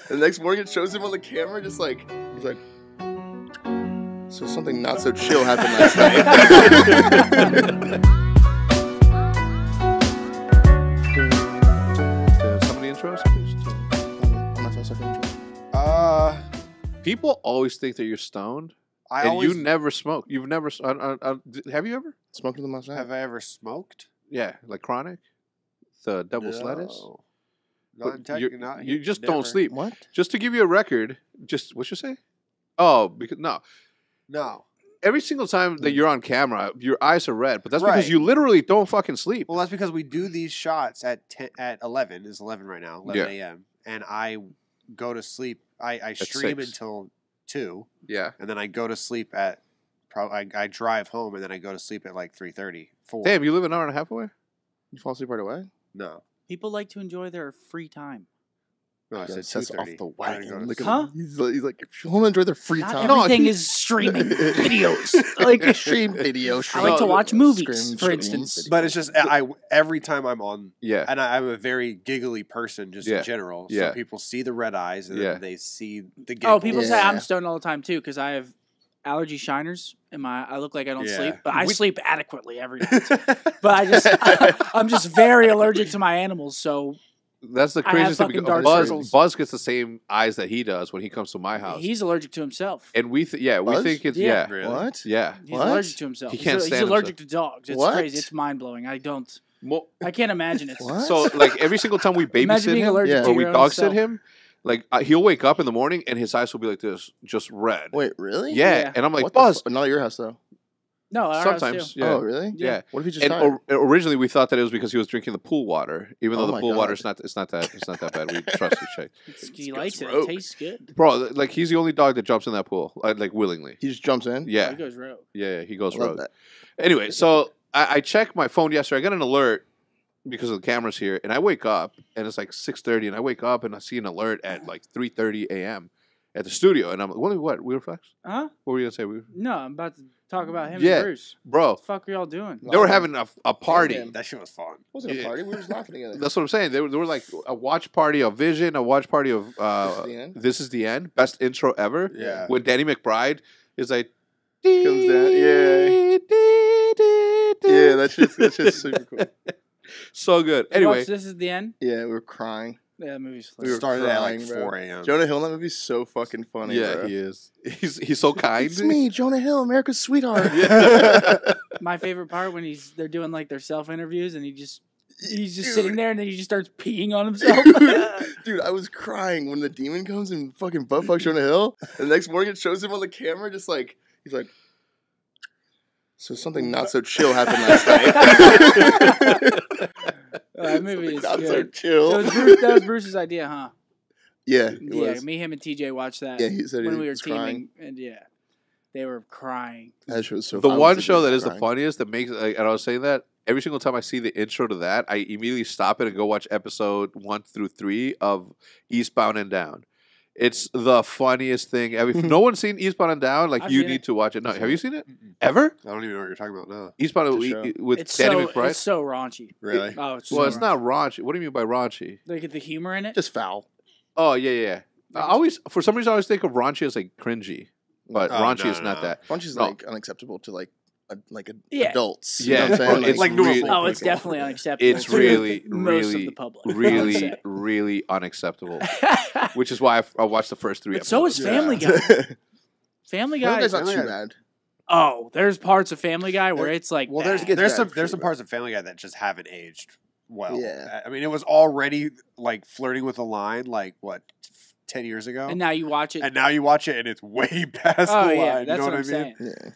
The next morning, it shows him on the camera, just like he's like. So something not so chill happened last night. Somebody intros, please. I'm not so second intro. People always think that you're stoned, you never smoke. You've never. Have you ever? Smoking them last night. Have I ever smoked? Yeah, like chronic, the devil's lettuce. Not You just don't sleep. What? Just to give you a record, what you say? Oh, because No. every single time that you're on camera, your eyes are red, but that's because Right. you literally don't fucking sleep. Well, that's because we do these shots at 11. It's 11 right now, 11 a.m. And I go to sleep. I stream 6. until 2, Yeah. and then I go to sleep at. I drive home and then I go to sleep at like 3:30, 4. Damn, you live an hour and a half away? You fall asleep right away? No, People like to enjoy their free time. no, I Yeah, said sets 2:30. off the I'm gonna wagon. go to Look at Huh? him. He's like, if you want to enjoy their free Not time. everything is streaming videos. Like stream video. I Stream, like to watch movies, stream, for stream instance. video. But it's just every time I'm on, Yeah. and I'm a very giggly person just Yeah. in general. Yeah. So people see the red eyes and Yeah. then they see the giggle. Oh, people say Yeah. I'm stoned all the time too because I have allergy shiners in my. I look like I don't Yeah. sleep, but I sleep adequately every night. But I'm just very allergic to my animals. So That's the I have craziest thing. fucking because dark Buzz, circles. Buzz gets the same eyes that he does when he comes to my house. he's allergic to himself. and we Buzz? think it's, Yeah. yeah. Really? What? Yeah. He's What? allergic to himself. He can't he's stand allergic to dogs. It's What? crazy. It's mind blowing. Well, I can't imagine it. What? so, like, every single time we Imagine babysit being him allergic Yeah. to or we your own dog sit self. him, like, he'll wake up in the morning and his eyes will be like this, just red. Wait, really? Yeah. Yeah. And I'm like, What the Buzz. not at your house though. No, our house, Sometimes. too. Yeah. Oh, really? Yeah. What if he just And died? originally we thought that it was because he was drinking the pool water, even though Oh the my pool water God. is not. It's not that bad. We trust we checked. He likes it. rogue. It tastes good. Bro, like he's the only dog that jumps in that pool, like willingly. He just jumps in. Yeah, He goes rogue. yeah, he goes I love rogue. that. Anyway, so I checked my phone yesterday. I got an alert because of the cameras here, and I wake up and it's like 6:30, and I wake up and I see an alert at like 3:30 a.m. at the studio, and I'm like, what? We reflex? Huh? What were you gonna say? No, I'm about to talk about him Yeah. and Bruce. Bro, What the fuck are y'all doing? they were having a party. Damn. That shit was fun. It wasn't a Yeah. party. We were just laughing together. That's what I'm saying. They were like a watch party of Vision, a watch party of The End? This Is the End, best intro ever. Yeah. When Danny McBride is like, Comes down, yeah. Yeah, that's just super cool. So good. You Anyway, watched This Is the End? Yeah, we were crying. Yeah, that movie's We hilarious. were Started at like crying, bro. 4 a.m. Jonah Hill in that movie's so fucking funny. yeah, bro. he is. He's so kind. It's me, Jonah Hill, America's sweetheart. My favorite part when they're doing like their self interviews and he's just sitting there and then he just starts peeing on himself. Dude, I was crying when the demon comes and fucking butt fucks Jonah Hill. The next morning, it shows him on the camera, just like he's like. So something not so chill happened last night. That movie is Not so good. chill. That was Bruce's idea, huh? Yeah, it Yeah, was. me, him, and TJ watched that Yeah, he said when he we were was teaming, crying. and yeah, they were crying. That show was so. The I one was show that is the crying. funniest that makes, like, and I was saying that every single time I see the intro to that, I immediately stop it and go watch episode 1 through 3 of Eastbound and Down. It's the funniest thing ever. If no one's seen Eastbound and Down, like I've you seen need it. to watch it. No, have you seen it Mm-mm. ever? I don't even know what you're talking about now. Eastbound It's a show. with It's Danny so McBride. it's so raunchy. Really? Oh, it's Well, so it's raunchy. not raunchy. What do you mean by raunchy? Like the humor in it. Just foul. Oh yeah. I always, for some reason, I always think of raunchy as like cringy, but Oh, raunchy no, is not no. that. Bunch is No. like unacceptable to Yeah. adults. Yeah. You know what I'm saying? It's like really- normal. Oh, it's people. definitely unacceptable. It's to really, most really, of the public. I would really, say. really unacceptable. Which is why I watched the first 3 But episodes. so is Family Guy. Family Guy. That's not Family too Guy. bad. Oh, there's parts of Family Guy where it's like Well, bad. there's bad, some sure. parts of Family Guy that just haven't aged well. Yeah. I mean, it was already like flirting with a line like what 10 years ago, and now you watch it. and now you watch it and it's way past Oh the yeah, line. that's You know what what I'm I mean? saying. Yeah.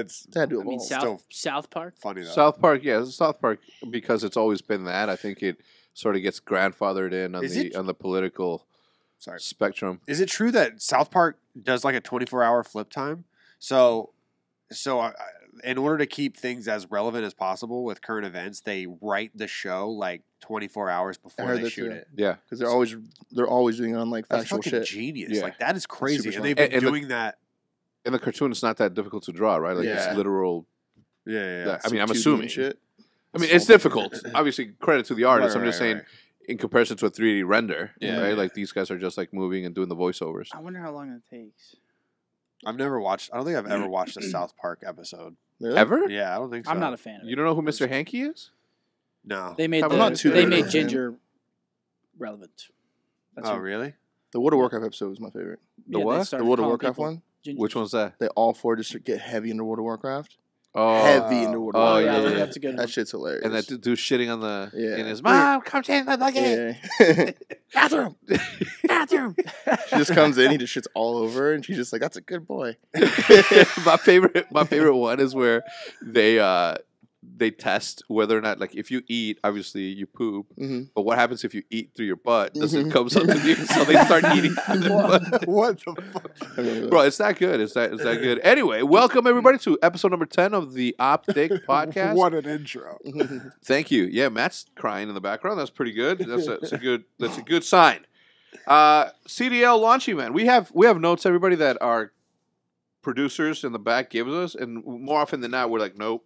It's It had to I mean, evolve. South Park. funny though. South Park, yeah, South Park, because it's always been that. I think it sort of gets grandfathered in on Is the it- on the political Sorry. spectrum. Is it true that South Park does like a 24-hour flip time? So in order to keep things as relevant as possible with current events, they write the show like 24 hours I before heard they that shoot too. it. Yeah, Because they're always doing it on like That's factual fucking shit. genius. Yeah. Like that is crazy, super and they've smart. been And the- doing that. in the cartoon, it's not that difficult to draw, right? Like Yeah. it's literal. Yeah. I mean, I'm 2D and assuming. shit. I mean, it's difficult. Obviously, credit to the artist. Right, I'm just right, saying, right. in comparison to a 3D render. Yeah. Right? Like these guys are just like moving and doing the voiceovers. I wonder how long it takes. I've never watched. I don't think I've ever watched a South Park episode. Really? Ever? Yeah, I don't think so. I'm not a fan of it. You don't know who Mr. Hanky is? No. They made I'm the, not too they big made of a fan. Ginger relevant. That's Oh, who- really? The World of Warcraft episode was my favorite. The they what? The started The World of calling Warcraft people one. gingers. Which one's that? They all four just get heavy into World of Warcraft. Oh, Heavy into World of Oh, Oh Warcraft. yeah, yeah. that's a good That one. shit's hilarious. And that dude shitting on the Yeah. in his mom, come change my bucket. Yeah. Bathroom, bathroom. She just comes in, he just shits all over, her, and she's just like, "That's a good boy." my favorite one is where they test whether or not, like, if you eat, obviously you poop, hmm but what happens if you eat through your butt? Does it Mhm. come up to you? So they start eating through their butt. What the fuck? Bro, it's that good. It's that good. Anyway, welcome everybody to episode number 10 of the Optic Podcast. What an intro. Thank you. Yeah, Matt's crying in the background. That's pretty good. That's a good sign. CDL launch event. We have notes, everybody, that our producers in the back give us, and more often than not, we're like, nope.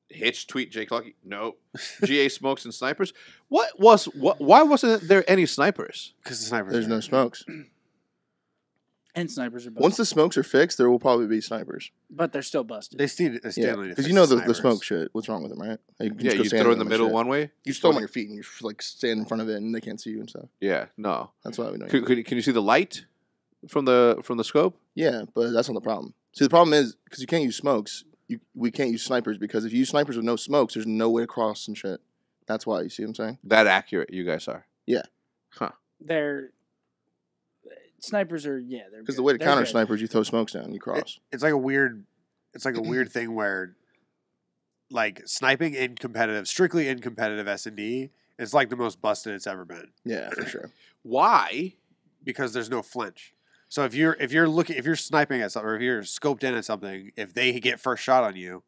Hitch tweet Jake Lucky. Nope. GA smokes and snipers. Why wasn't there any snipers? Because the snipers. There's are- no smokes. And snipers are busted. Once the smokes are fixed, there will probably be snipers. But they're still busted. They still need Yeah, to because fix you know the snipers. smoke shit. What's wrong with them, right? Like, Yeah, just go you stand throw in the them and middle shit. one way. You just throw them on your feet and you just like stand in front of it and they can't see you and stuff. Yeah, no. That's why we know. Can you see the light from the scope? Yeah, but that's not the problem. See, the problem is because you can't use smokes. We can't use snipers because if you use snipers with no smokes, there's no way to cross and shit. That's why. You see what I'm saying? That accurate, you guys are. They're snipers are they're Because the good. way to They're counter good. snipers, you throw smokes down, you cross. It's like a weird thing where, like, sniping in competitive, strictly in competitive S&D, is like the most busted it's ever been Yeah, for sure. Why? because there's no flinch. So if you're sniping at something, or if you're scoped in at something, if they get first shot on you,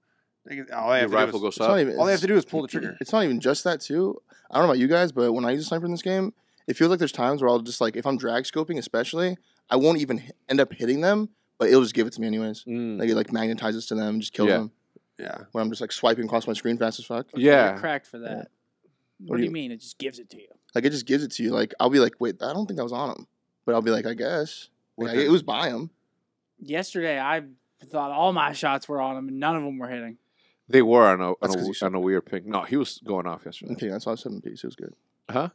all they Your have to rifle do is, goes It's up. not even. all they have to do is pull the trigger. It's not even just that too. I don't know about you guys, but when I use a sniper in this game, it feels like there's times where I'll just like if I'm drag scoping, especially, I won't even end up hitting them, but it'll just give it to me anyways. Mm. Like it like magnetizes to them, and just kills Yeah. them. Yeah. When I'm just like swiping across my screen fast as fuck. Yeah. You're cracked for that. Yeah. What do you mean? It just gives it to you. Like it just gives it to you. Like I'll be like, wait, I don't think that was on him, but I'll be like, I guess. Like, it was by him. Yesterday, I thought all my shots were on him, and none of them were hitting. They were on That's 'cause you a suck. weird ping. No, he was going off yesterday. Okay, I saw a 7-piece. It was good. Huh?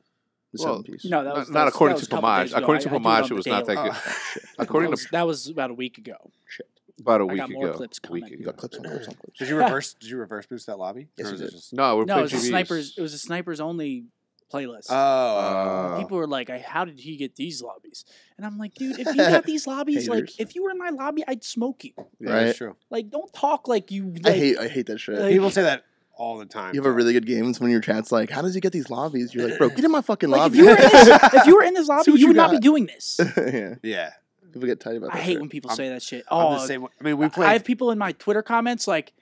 The Well, 7-piece. No, that was Not according that to was a couple Pomage. days ago. According to I do Pomage, on it was the not that daily. good. Shit. According that to that was about a week ago. Shit. about a I week got more ago. clips coming. You got clips on clips on clips. Did you reverse boost that lobby? Yes, Or you was it did. just- No, we're No, playing it was a GVs. snipers. It was a snipers only playlist. Oh. People were like, "How did he get these lobbies?" And I'm like, "Dude, if you got these lobbies, like, Haters. if you were in my lobby, I'd smoke you. Yeah, Right. that's true. Like, don't talk like you." I Like, hate that shit. like- People say that all the time. You have a really good game when your chat's like, how does he get these lobbies? You're like, bro, get in my fucking like, lobby. if you were in this lobby, See what you you would not be got. doing this. Yeah. Yeah. People get tight about that I hate shit. when people I'm- say that shit. I'm Oh, the same way. I mean, we I played. have people in my Twitter comments like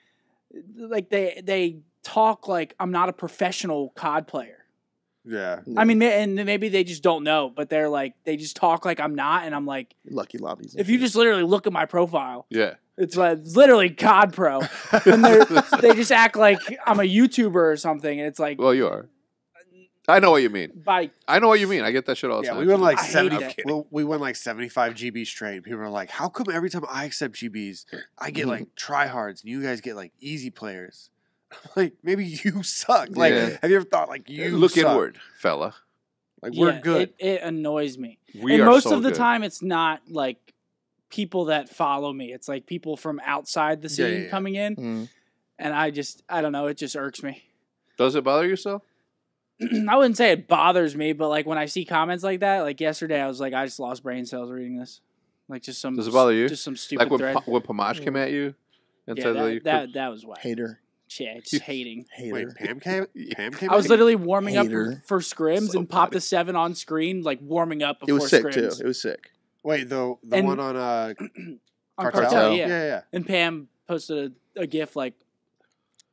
they talk like I'm not a professional COD player. Yeah. I mean, and maybe they just don't know, but they're like they just talk like I'm not, and I'm like, Lucky lobbies. if you just literally look at my profile, Yeah. it's like literally COD Pro, and they just act like I'm a YouTuber or something, and it's like Well, you are. I know what you mean. by I know what you mean. I get that shit all the Yeah, time. we went like I hate 70. it. We went like 75 GB straight. People are like, "How come every time I accept GBs, I get like tryhards, and you guys get like easy players?" I'm like, maybe you suck. Like, Yeah. have you ever thought like you Look suck? inward, fella. Like we're yeah, good. It annoys me. We And are most so of the good. time, it's not like people that follow me. It's like people from outside the Yeah, scene yeah. coming in, Mm. and I don't know. It just irks me. Does it bother you so? I wouldn't say it bothers me, but like when I see comments like that, like yesterday, I was like, I just lost brain cells reading this. Like just some. Does it bother you? Just some stupid Like when thread. when Pomage came at you and Yeah, said that you that was whack. Hater. Yeah, just hating. Hater. Wait, Pam came. Pam came. I was in? literally warming up Hater. for scrims So and popped funny. a 7 on screen, like warming up It before was sick scrims. too. It was sick. Wait, the And- one on On Cartel. Cartel, yeah, yeah. yeah. And Pam posted a GIF like,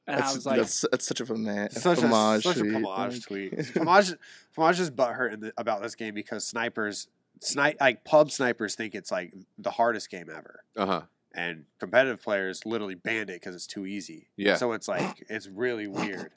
and I was like, that's such a homage. Such a homage such a tweet. Pomage Like- tweet. Pomage is butthurt about this game because snipers, like pub snipers, think it's like the hardest game ever. Uh huh. and competitive players literally banned it because it's too easy. Yeah. So it's like it's really weird.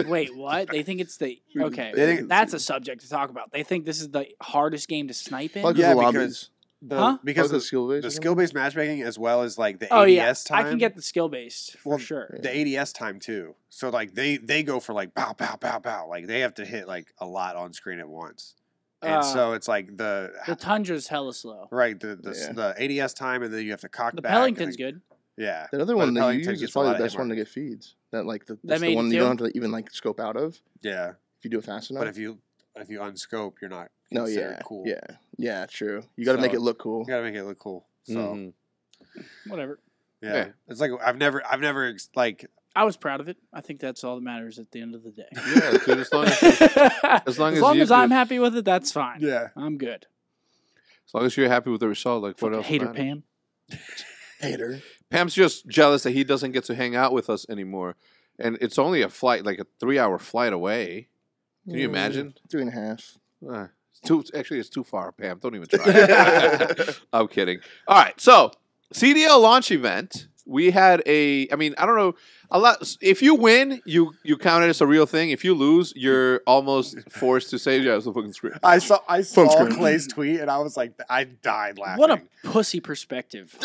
Wait, what? They think it's the okay. They think- That's a subject to talk about. They think this is the hardest game to snipe in. Like Yeah, the because lobbies. Huh? Because the skill base. the skill based matchmaking as well as like the Oh ADS yeah, time. I can get the skill based for Well, sure. the ADS time too. So like they go for like pow pow pow pow. Like they have to hit like a lot on screen at once. And so it's like The Tundra's hella slow. right the ADS time, and then you have to cock The back. Pellington's good. Yeah. That other But one the that you Pellington use gets is a probably lot the of best hit one to mark. get feeds. That like That that's made the one it you too? don't have to even like scope out of Yeah. if you do it fast enough. But if you unscope, you're not no, considered yeah, cool. yeah, true. You got to make So- it look cool. You gotta make it look cool. So Mhm. Whatever. yeah. Yeah. It's like I've never like I was proud of it. I think that's all that matters at the end of the day. Yeah, dude. As long as, as long as long you as do- I'm happy with it, that's fine. yeah. I'm good. as long as you're happy with the result, like what Fucking else? hater matters? Pam. Hater. Pam's just jealous that he doesn't get to hang out with us anymore, and it's only a flight, like a 3-hour flight away. Can you imagine? 3.5. It's too far, Pam. Don't even try. I'm kidding. All right, so CDL launch event. We had I don't know, a lot. If you win, you count it as a real thing. If you lose, you're almost forced to say, "Yeah, it's a fucking script." I saw Phone screen. Clay's tweet and I was like I died laughing. What a pussy perspective.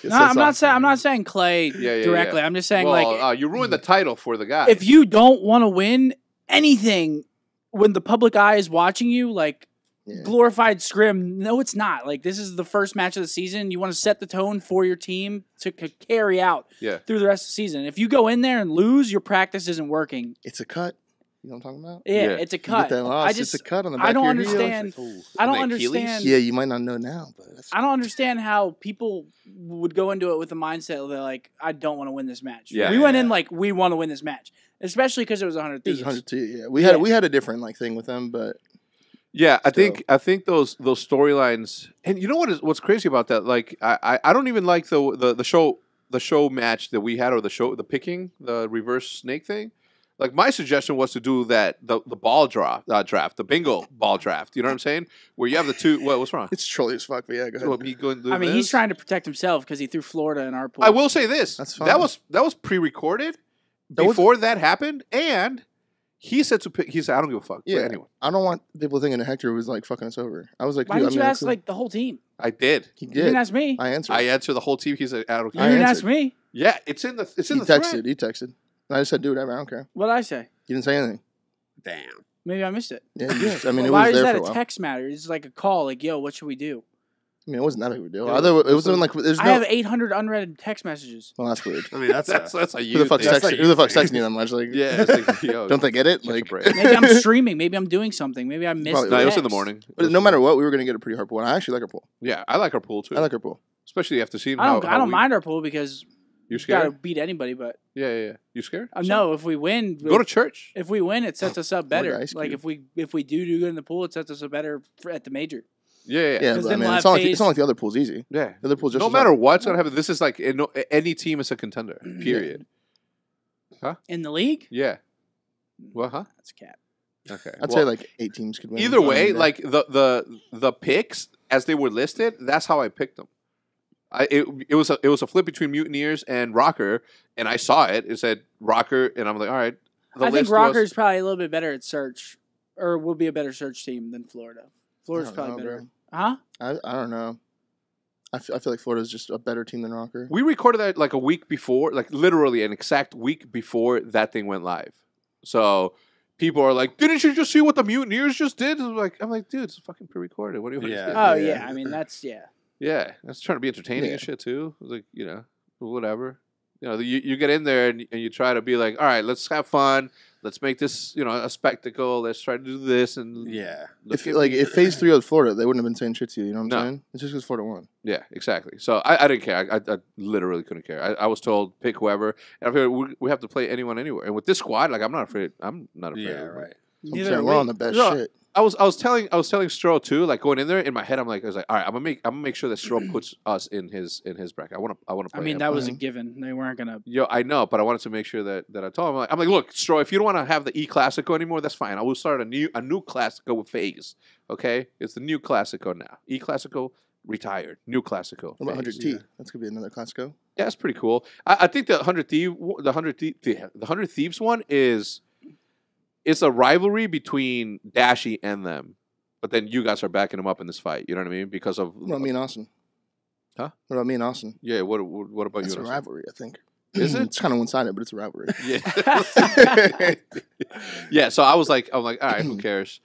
Yes, No, that's I'm not awesome. saying I'm not saying Clay Yeah, directly. yeah. I'm just saying Well, like you ruined the title for the guy. if you don't want to win anything when the public eye is watching you, like Yeah. glorified scrim. No, it's not. Like this is the first match of the season. You want to set the tone for your team to carry out Yeah. through the rest of the season. If you go in there and lose, your practice isn't working. It's a cut. You know what I'm talking about? Yeah, Yeah. it's a You cut. get that loss, I just it's a cut on the back I don't of your heel. understand. Ooh. I don't On the Achilles? understand. Yeah, you might not know now, but that's, I don't understand how people would go into it with the mindset of they're like, I don't want to win this match. Yeah. We went in Yeah. like we want to win this match, especially because it was 100 it was thieves. 102. Yeah, we Yeah. had a different like thing with them, but Yeah, I Still. think those storylines, and you know what's crazy about that? Like, I don't even like the show match that we had, or the picking, the reverse snake thing. Like, my suggestion was to do that the ball draft, the bingo ball draft. You know what I'm saying? Where you have the two. What's wrong? it's trolly as fuck. But yeah, go ahead. What, me going to do I mean, he's this? trying to protect himself because he threw Florida in our pool. I will say this. That's That fine. was pre-recorded That was- before that happened, and he said to pick. He said, "I don't give a fuck." Yeah. But anyway, I don't want people thinking that Hector was like fucking us over. I was like, Why dude, didn't you I mean, ask like the whole team? I did. he You did. didn't ask me. I answered. I answered the whole team. He said, "I don't You care." didn't answered. ask me. Yeah, it's in the he thread. texted. He texted. And I just said, dude, whatever. I don't care. What did I say? You didn't say anything. Damn. Maybe I missed it. Yeah, you just, I mean, Why it was is there that for a a while. text matter? It's like a call. Like, yo, what should we do? I mean, it wasn't that big of a deal. Yeah, Although it wasn't like there's no. I have 800 unread text messages. Well, that's weird. I mean that's That's a Who the fuck's thing. That's texting? like- Who the fuck's texting you that much? Like, Yeah, it's like, yo, don't they get it? catch a Like, break. Maybe I'm streaming. Maybe I'm doing something. Maybe I missed. Probably- the No, it was in the text. morning. but no matter what, we were gonna get a pretty hard pool. And I actually like our pool. Yeah, I like our pool too. I like our pool. Especially after seeing I how don't. I don't we- mind our pool because You we gotta scared? beat anybody. But Yeah. You scared? no, if we win, Go to church. if we win, it sets us up better. Ice Like Cube. if we do good in the pool, it sets us up better at the major. Yeah. Yeah, 'Cause but I then mean, we'll it's not, have like, it's not like the other pool's easy. Yeah. The other pool's just No as matter hard. what's gonna happen, this is like any team is a contender. Period. In the league, Yeah. Well, huh? that's a cap. Okay. I'd Well, say like 8 teams could win. either way, I mean, like the picks as they were listed, that's how I picked them. It was a flip between Mutineers and Rocker, and I saw it. It said Rocker, and I'm like, all right. The I think list Rocker's was- probably a little bit better at search, or will be a better search team than Florida. I Florida's don't probably know, better. bro. Huh? I don't know. I feel like Florida's just a better team than Rocker. We recorded that like a week before, like literally an exact week before that thing went live. So people are like, "Didn't you just see what the Mutineers just did?" I'm like, dude, it's fucking pre-recorded. What do you want? Yeah. To do? Oh Yeah. yeah. I mean that's yeah. Yeah, that's trying to be entertaining and Yeah. shit too. Like, whatever. You get in there and you try to be like, all right, let's have fun. Let's make this, a spectacle. Let's try to do this and Yeah. let's If get- like if Phase 3 was Florida, they wouldn't have been saying shit to you. You know what I'm No. saying? It's just because Florida won. Yeah, exactly. So I didn't care. I literally couldn't care. I was told pick whoever, and I figured we have to play anyone anywhere. And with this squad, like I'm not afraid. I'm not afraid. Yeah. of it. Right. I'm Neither saying are we're we. on the best No. shit. I was telling Stroh too, like going in there in my head, I was like, all right, I'm gonna make sure that Stroh puts us in his bracket. I want to play. I mean him. that was a Mhm. given. They weren't gonna. Yo, I know, but I wanted to make sure that I told him. I'm like, look, Stroh, if you don't want to have the E Classico anymore, that's fine. I will start a new Classico with FaZe. Okay, it's the new Classico now. E Classico retired. New Classico. What about phase. 100T? That's gonna be another Classico. Yeah, that's pretty cool. I think the 100 Thieves one is it's a rivalry between Dashy and them, but then you guys are backing them up in this fight. You know what I mean? Because of What about me and Austin? Huh? What about me and Austin? yeah. What about It's you? a and us? rivalry, I think. Is it? It's kind of one-sided, but it's a rivalry. Yeah. Yeah. So I was like, all right, who cares?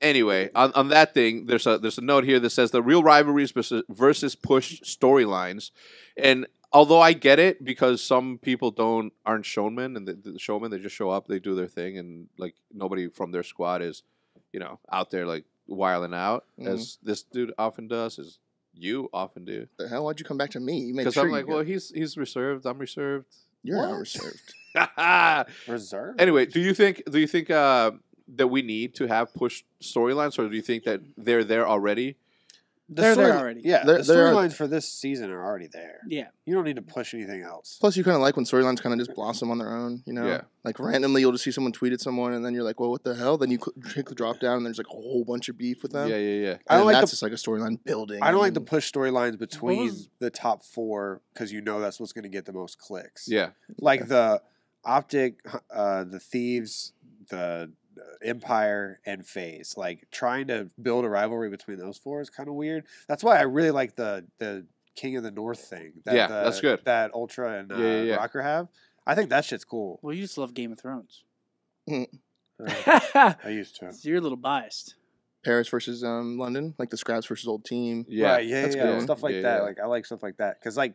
Anyway, on that thing, there's a note here that says the real rivalries versus push storylines, and although I get it because some people aren't showmen and the showmen, they just show up, they do their thing, and like nobody from their squad is, out there like wiling out as this dude often does, as you often do. The hell? Why'd you come back to me? You made Because sure I'm like, you well, did. he's reserved, I'm reserved. You're not What? reserved. Reserve. Anyway, do you think that we need to have push storylines, or do you think that they're there already? They're there already. Yeah, They're- the they're- storylines for this season are already there. Yeah. You don't need to push anything else. Plus, you kind of like when storylines kind of just blossom on their own, you know? Yeah. Like, randomly, you'll just see someone tweet at someone, and then you're like, well, what the hell? Then you click the drop down, and there's like a whole bunch of beef with them. Yeah. I And don't then like that's the- just like a storyline building. I don't like the and push storylines between was- the top four because you know that's what's going to get the most clicks. Yeah. Like the Optic, the Thieves, the Empire, and FaZe. Like trying to build a rivalry between those four is kind of weird. That's why I really like the King of the North thing. Yeah, that's good. That Ultra and Yeah. Rocker have. I think that shit's cool. Well, you just love Game of Thrones. Uh, So I used to. you're a little biased. Paris versus London, like the Scraps versus Old Team. Yeah. Right, yeah, that's yeah, good. stuff like Yeah, that. yeah. Like I like stuff like that because like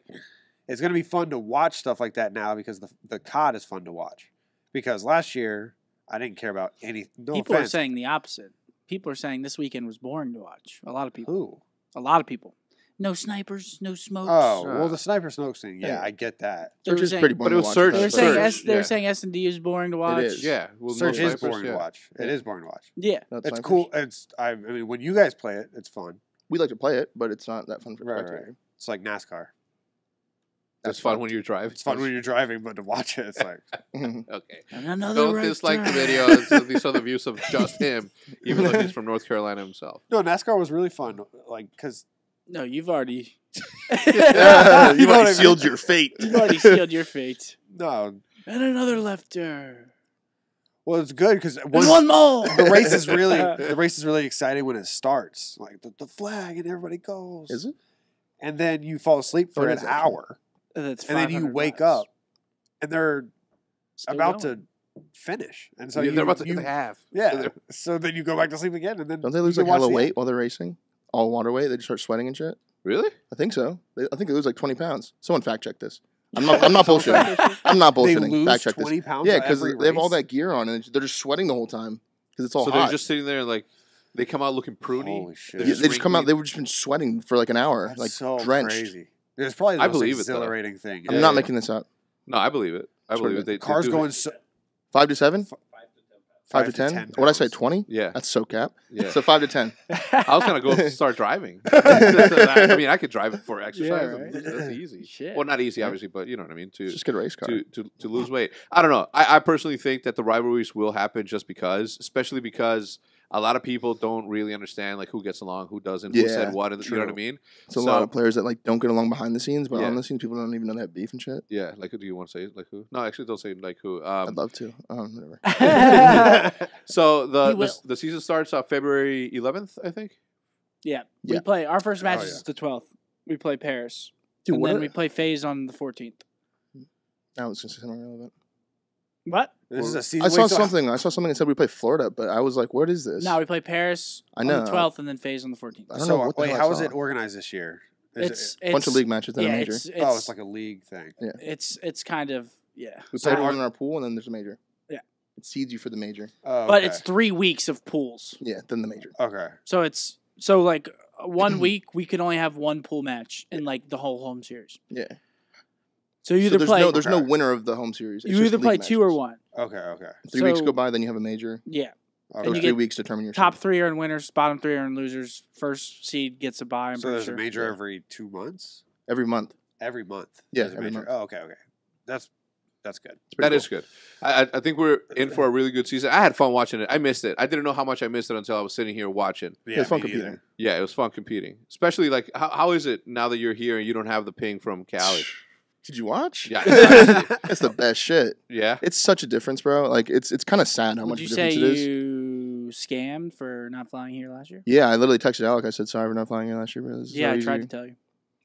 it's gonna be fun to watch stuff like that now because the COD is fun to watch. Because last year I didn't care about any. No People offense. are saying the opposite. People are saying this weekend was boring to watch. A lot of people. Who? A lot of people. No snipers, no smokes. Oh well, the sniper smokes thing. Yeah, Yeah. I get that. They were Which is saying- pretty But boring it to was watch. Surge. They were but- saying Surge, they were yeah. saying S&D is boring to watch. is. Yeah. Well, Surge no is snipers, boring to yeah. watch. It is boring to watch. Yeah. Not It's snipers. cool. I mean, when you guys play it, it's fun. We like to play it, but it's not that fun for the Right, spectator. It's like NASCAR. It's fun when you drive. It's fun when you're driving, but to watch it, it's like Okay. And another Don't right dislike the turn. video. These are the views of just him, even though he's from North Carolina himself. no. NASCAR was really fun. Like because No, you've already Yeah, You you've know what already I sealed mean? your fate. you've already sealed your fate. no. And another left turn. Well, it's good because And one more. the race is really exciting when it starts. Like the flag and everybody goes. Is it? And then you fall asleep for Oh, it an is actually. hour, That's and then you 500 wake miles. up, and they're Still about going. to finish, and so Yeah, you, they're about to you hit the half. yeah. So then you go back to sleep again, and then Don't they you lose can like watch hella the weight end. while they're racing? All water weight? They just start sweating and shit? Really? I think so. I think they lose like 20 pounds. Someone fact check this. I'm not bullshitting. I'm not They bullshitting. lose Fact check this. 20 pounds. Yeah, at because every they have all race? that gear on and they're just sweating the whole time because it's all So hot. they're just sitting there and like they come out looking pruny. Holy shit! They're Yeah, they just come out. wrinkly. They've just been sweating for like an hour, That's like so drenched. crazy. It's probably the I most believe it, though. exhilarating thing. I'm Yeah, not yeah. making this up. No, I believe it. I Swear believe to it. They Cars do going it. so, 5 to 7? 5 to 10? What did I say? pounds. 20? Yeah. That's so cap. Yeah. So 5 to 10. I was gonna go start driving. I mean, I could drive it for exercise. Yeah, right. That's easy. Shit. Well, not easy, obviously, but you know what I mean. It's just get a race car. To lose weight. I don't know. I personally think that the rivalries will happen just because, especially because a lot of people don't really understand like who gets along, who doesn't, who Yeah, said what, and you know what I true. mean? It's a lot of players that like don't get along behind the scenes, but Yeah. on the scenes, people don't even know they have beef and shit. Yeah, like who do you want to say? Like who? No, actually, don't say like who. I'd love to. Whatever. So the, You the will. the season starts on February 11th, I think. Yeah. We Yeah. play our first match Oh, is the 12th. We play Paris. Dude, and what then are- we play FaZe on the 14th. I was going to say something irrelevant. What? This is a season. I saw wait, so- something. I saw something that said we play Florida, but I was like, "What is this?" No, we play Paris I on know. the 12th and then FaZe on the 14th. I don't So know what the wait, hell I how is saw. it organized this year? Is It's A bunch of league matches, then yeah, a major. it's like a league thing. it's kind of yeah. We So played are- one in our pool, and then there's a major. Yeah. It seeds you for the major. Oh, But okay. it's 3 weeks of pools. Yeah, then the major. okay. So it's so like 1 week we could only have one pool match in like the whole home series. Yeah. So you So either there's play no Okay. winner of the home series. It's you just either play league 2 or matches. 1. Okay. 3 weeks So- go by, then you have a major. Yeah. Okay. Those you 3 get weeks determine your Top seed. 3 are in winners, bottom 3 are in losers. First seed gets a bye, I'm So pretty there's sure. a major Yeah. every 2 months. every month. Every month. Yeah, there's a every major. month. Oh, okay. That's That's good. That is good. I think we're in for a really good season. I had fun watching it. I missed it. I didn't know how much I missed it until I was sitting here watching. Yeah, it's fun me neither. competing. Yeah, it was fun competing. Especially like, how is it now that you're here and you don't have the ping from Cali? Did you watch? Yeah. That's the best shit. Yeah. It's such a difference, bro. Like it's kind of sad how Would much you of a say difference it is. you scammed for not flying here last year? Yeah, I literally texted Alec. I said sorry for not flying in last year, bro. This is Yeah, so I tried to easy." tell you.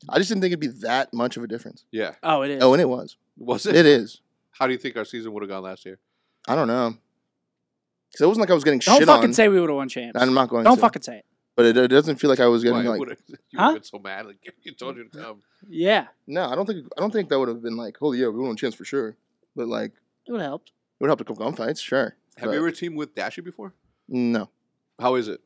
I just didn't think it'd be that much of a difference. Yeah. Oh, it is. Oh, and it was. Was it? It is. How do you think our season would have gone last year? I don't know. Because it wasn't like I was getting Don't shit fucking on. say we would have won champs. I'm not going Don't to. fucking say it. But it doesn't feel like I was Why? getting like. You would Huh? have been so mad. Like, you told you to come. Yeah, No, I don't think that would have been like, holy yeah, we won a chance for sure. But like, it would have helped. it would help to come gunfights, sure. Have But you ever teamed with Dashy before? No, How is it?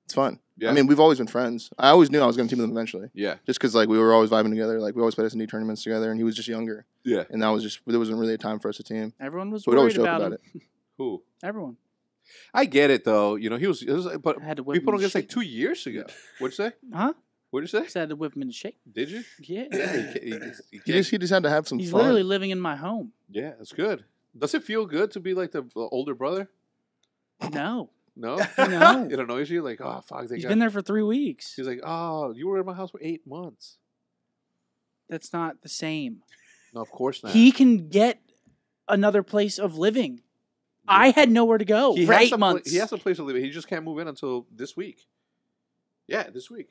it's fun. Yeah. I mean, we've always been friends. I always knew I was going to team with him eventually, Yeah. just because like we were always vibing together. Like we always played S&D tournaments together, and he was just younger, Yeah. and that was just there wasn't really a time for us to team. Everyone was So we'd always worried joke about, about him. it. Who? Everyone. I get it though. You know, he was but I had to whip we him put on in against like shape. 2 years ago. What'd you say? Huh? What'd you say? Just had to whip him in shape. Did you? Yeah. He just had to have some He's fun. literally living in my home. Yeah, that's good. Does it feel good to be like the older brother? No. No? No. It annoys you? Like, oh, fuck. He's been there for 3 weeks. He's like, oh, you were in my house for 8 months. That's not the same. No, of course not. He can get another place of living. I had nowhere to go for has 8 a months. he has a place to live. He just can't move in until this week. Yeah, this week.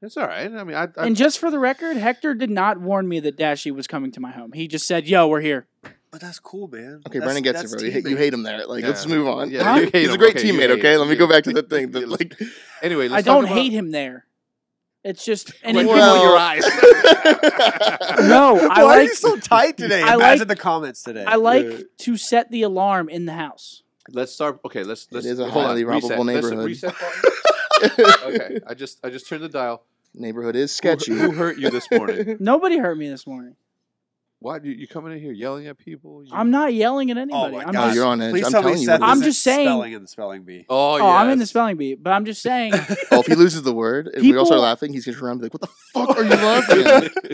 It's all right. I mean, I And just for the record, Hector did not warn me that Dashy was coming to my home. He just said, "Yo, we're here." But that's cool, man. Okay, Brandon gets it, bro. You hate him there. Like, let's Yeah. move on. Yeah, Huh? you hate He's a him. great Okay, you teammate. hate Okay, him. let me go back to the thing. That, like, Anyway, I let's don't talk about- hate him there. It's just an Like, inconvenience. roll your eyes. No, I Why are like you so tight today? I Imagine like- the comments today. I like to set the alarm in the house. Let's start. Okay, let's. is a hold on, highly reset. robbable Let's neighborhood. reset button. Okay, I just turned the dial. neighborhood is sketchy. Who hurt you this morning? Nobody hurt me this morning. Why you coming in here yelling at people? I'm not yelling at Oh anybody. my I'm God! just, you're on edge. Please I'm tell me telling you Seth what it I'm isn't just saying- spelling in the spelling bee. Oh, oh, I'm in the yes. spelling bee, but I'm just saying. Oh, if he loses the word, and we all start People- laughing, he's gonna turn around and be like, "What the fuck are you laughing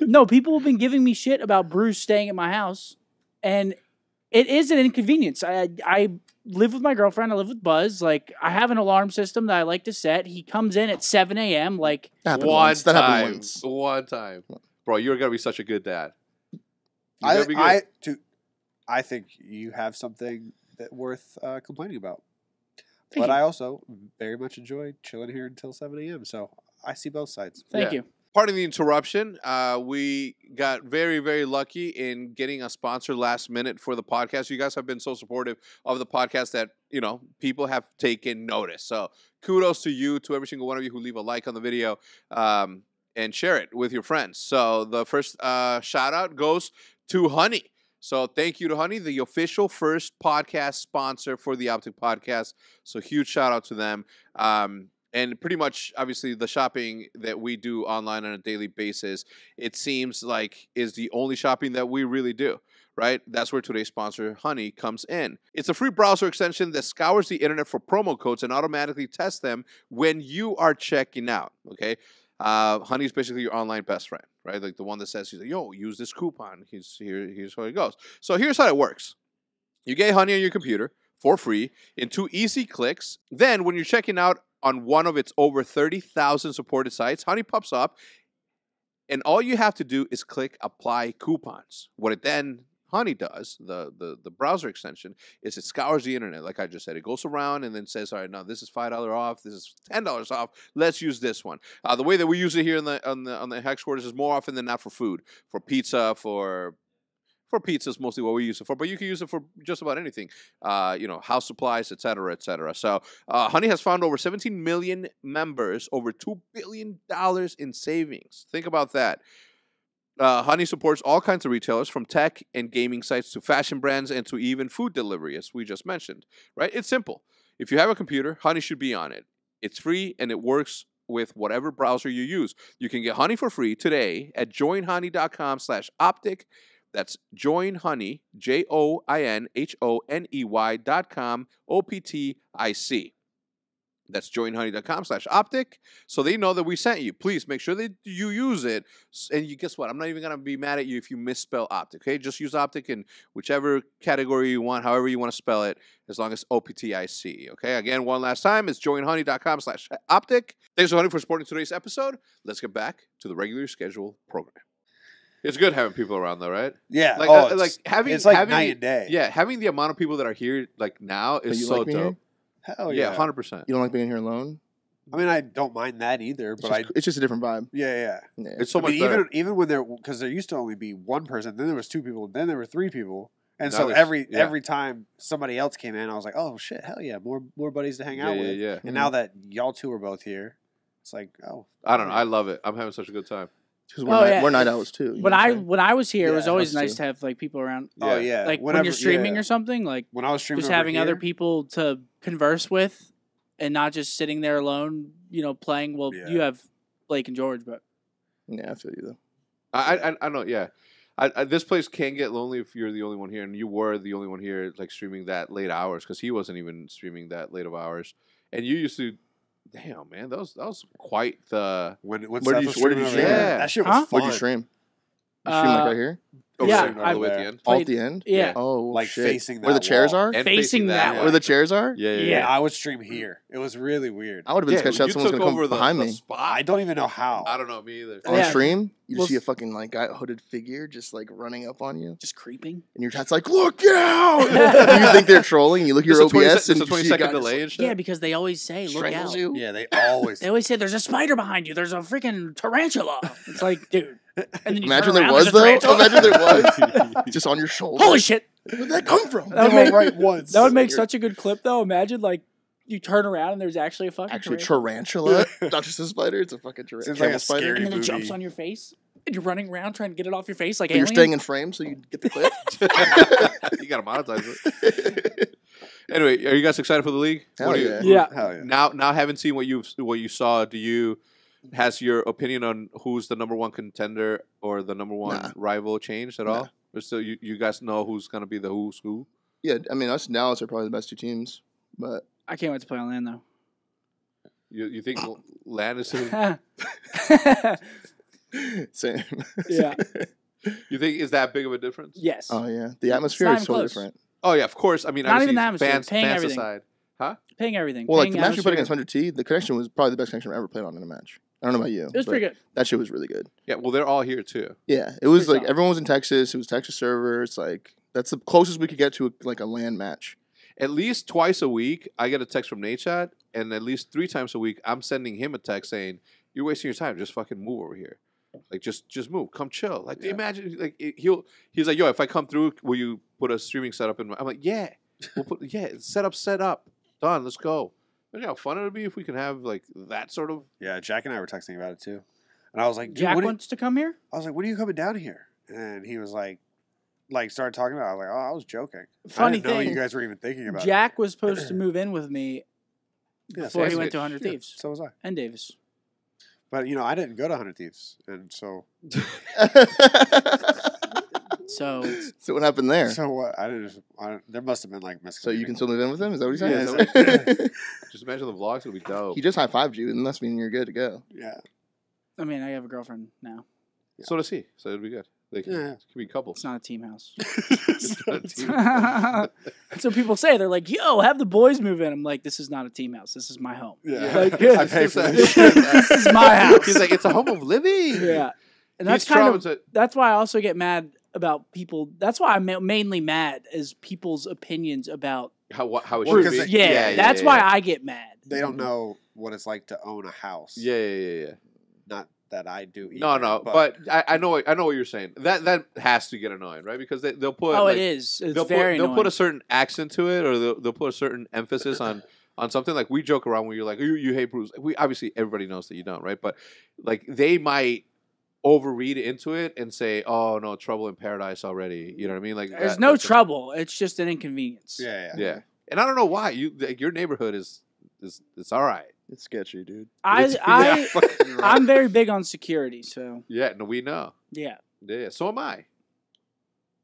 at?" No, people have been giving me shit about Bruce staying at my house, and it is an inconvenience. I live with my girlfriend. I live with Buzz. Like, I have an alarm system that I like to set. He comes in at 7 a.m. Like, That happened One once. That happened time. once. One time, bro. You're gonna be such a good dad. You're gonna be good. I think you have something that worth complaining about. Thank But you. I also very much enjoy chilling here until 7 a.m. So I see both sides. thank Yeah. you. Pardon the interruption. We got very, very lucky in getting a sponsor last minute for the podcast. You guys have been so supportive of the podcast that, you know, people have taken notice. So kudos to you, to every single one of you who leave a like on the video and share it with your friends. So the first shout out goes to Honey. So thank you to Honey, the official first podcast sponsor for the Optic Podcast. So huge shout out to them. And pretty much, obviously, the shopping that we do online on a daily basis, it seems like is the only shopping that we really do, right? That's where today's sponsor, Honey, comes in. It's a free browser extension that scours the internet for promo codes and automatically tests them when you are checking out, okay? Honey is basically your online best friend, right? Like the one that says, he's like, yo, use this coupon. Here's how it goes. So here's how it works. You get Honey on your computer for free in 2 easy clicks. Then when you're checking out on one of its over 30,000 supported sites, Honey pops up, and all you have to do is click apply coupons. What it then Honey does, the browser extension, is it scours the internet, like I just said. It goes around and then says, all right, now this is $5 off, this is $10 off, let's use this one. The way that we use it here on the Hex Quarters is more often than not for food, for pizza, for pizza is mostly what we use it for, but you can use it for just about anything, house supplies, et cetera, et cetera. So Honey has found over 17 million members, over $2 billion in savings. Think about that. Honey supports all kinds of retailers, from tech and gaming sites to fashion brands and to even food delivery, as we just mentioned, right? It's simple. If you have a computer, Honey should be on it. It's free and it works with whatever browser you use. You can get Honey for free today at joinhoney.com/optic. That's joinhoney, JOINHONEY.com, OPTIC. That's joinhoney.com/optic. So they know that we sent you. Please make sure that you use it. And you guess what? I'm not even going to be mad at you if you misspell optic. Okay, just use optic in whichever category you want, however you want to spell it, as long as OPTIC. Okay, again, one last time, it's joinhoney.com/optic. Thanks to Honey for supporting today's episode. Let's get back to the regular scheduled program. It's good having people around, though, right? Yeah. Like having it's like having night and day. Yeah, having the amount of people that are here like now But is you so like being dope. Hell Yeah, yeah. 100%. You don't like being here alone? I mean, I don't mind that either, but It's just a different vibe. yeah. Yeah. It's so I much mean, better. even when because there used to only be one person, then there was two people, then there were three people, and Now so there's- every time somebody else came in, I was like, oh shit, hell yeah, more buddies to hang out with. Yeah. And now that y'all two are both here, it's like, oh, I don't know. I love it. I'm having such a good time. Because Oh, we're night owls too. you When know what I I'm saying? when I was here, it was Yeah, always us nice too. to have like people around. oh yeah, Like when Whenever- you're streaming yeah. or something, like when I was streaming, just over having other here- people to converse with, and not just sitting there alone, playing. Well, Yeah. you have Blake and George, but Yeah, I feel you though. I know. Yeah. This place can get lonely if you're the only one here, and you were the only one here, like streaming that late hours, because he wasn't even streaming that late of hours, and you used to. Damn, man, that was quite the. when Where Seth did was you- where did you streaming over stream? here, Yeah. that shit was Huh? fun. Where'd you stream? You stream like right here? Oh, Yeah, streaming all the way at the end. All Played- at the end? yeah. Oh, Like shit. facing where the that chairs wall. are? And Facing that way. way. Where the chairs are? Yeah. Yeah, I would stream here. It was really weird. I would have been Yeah, sketched you out someone's took gonna come over behind the me. spot. I don't even know how. I don't know me either. On Yeah. stream, you Well, just see a fucking like guy hooded figure just like running up on you, just creeping. and your chat's like, "Look out!" And you think they're trolling, and you look at your Just a 20 OBS, just and a you 20 see a second guy delay just and shit. Yeah, because they always say, "Look strangles out." you. Yeah, they always. They always say, "There's a spider behind you. There's a freaking tarantula." It's like, dude. And then you Imagine turn there around, was there's a though. tarantula. Imagine there was just on your shoulder. Holy shit! Where'd that come from? That would They were make- right once. That would make such a good clip, though. Imagine like you turn around and there's actually a fucking Actually, tarantula. tarantula, not just a spider. It's a fucking Seems like a spider. scary And then it movie. jumps on your face, and you're running around trying to get it off your face like But you're Alien. staying in frame, so you get the clip. You gotta monetize it. Anyway, are you guys excited for the league? Hell What do you- yeah. Yeah. Hell yeah. Now having seen what you saw, has your opinion on who's the number one contender or the number one Nah. rival changed at all? Or still you guys know who's gonna be the who's who? Yeah, I mean, us and Dallas are probably the best two teams, but I can't wait to play on land though. You think Land is? same. Yeah. You think is that big of a difference? Yes. Oh yeah, the atmosphere not is even totally close. different. Oh yeah, of course. I mean, Not even obviously, the atmosphere, fans, paying fans everything. aside. Paying everything. Well, like Paying the match we played atmosphere. against 100T, the connection was probably the best connection I've ever played on in a match. I don't know about you. It was but pretty good. That shit was really good. Yeah, well, they're all here too. Yeah, it was pretty like solid. everyone was in Texas. It was Texas server. It's like that's the closest we could get to like a LAN match. At least twice a week, I get a text from Nadeshot, and at least 3 times a week, I'm sending him a text saying, "You're wasting your time. Just fucking move over here. Like, just move. Come chill. Like, Yeah. imagine like he's like, yo, if I come through, will you put a streaming setup in? I'm like, yeah, we'll put set up, done. Let's go. Imagine how fun it would be if we could have like that sort of. Yeah, Jack and I were texting about it too, and I was like, "Dude, Jack when wants to come here. I was like, when are you coming down here?" And he was like started talking about it. I was like, "Oh, I was joking. I Funny didn't know thing, you guys were even thinking about it." Jack was supposed to move in with me Yeah, before he so- went to 100 Yeah, Thieves so was I. and Davis. But I didn't go to 100 Thieves, and so So So what happened there? so what? There must have been like miscommunication. So you can still move in with him? Is that what he's saying? Yeah, Is that what- Just imagine the vlogs. It'll be dope. he just high fived you, and must mean you're good to go. Yeah. I mean, I have a girlfriend now. So does he. So it'll be good. They can, Yeah. it can be couples. It's not a team house. It's not a team. That's what people say. They're like, "Yo, have the boys move in." I'm like, "This is not a team house. This is my home. Yeah. Like, I pay for This this. this is my house." He's like, it's a home of living. Yeah, and He's that's kind of traumatized. that's why I also get mad about people. That's why I'm mainly mad is people's opinions about. How it Well, should 'cause be. they- Yeah, that's why I get mad. They don't know what it's like to own a house. Yeah. Not that I do. Either, No, but I know what you're saying. That has to get annoying, right? Because they'll put. Oh, like, it is. It's They'll very put annoying. a certain accent to it, or they'll put a certain emphasis on something. Like we joke around when you're like, you hate Bruce. We obviously everybody knows that you don't, right? But like they might overread into it and say, "Oh no, trouble in paradise already." You know what I mean? Like There's that- no that's a- trouble. It's just an inconvenience. yeah. Yeah, and I don't know why your neighborhood is it's all right. It's sketchy, dude. I'm very big on security, so Yeah, no, we know. yeah. Yeah, so am I.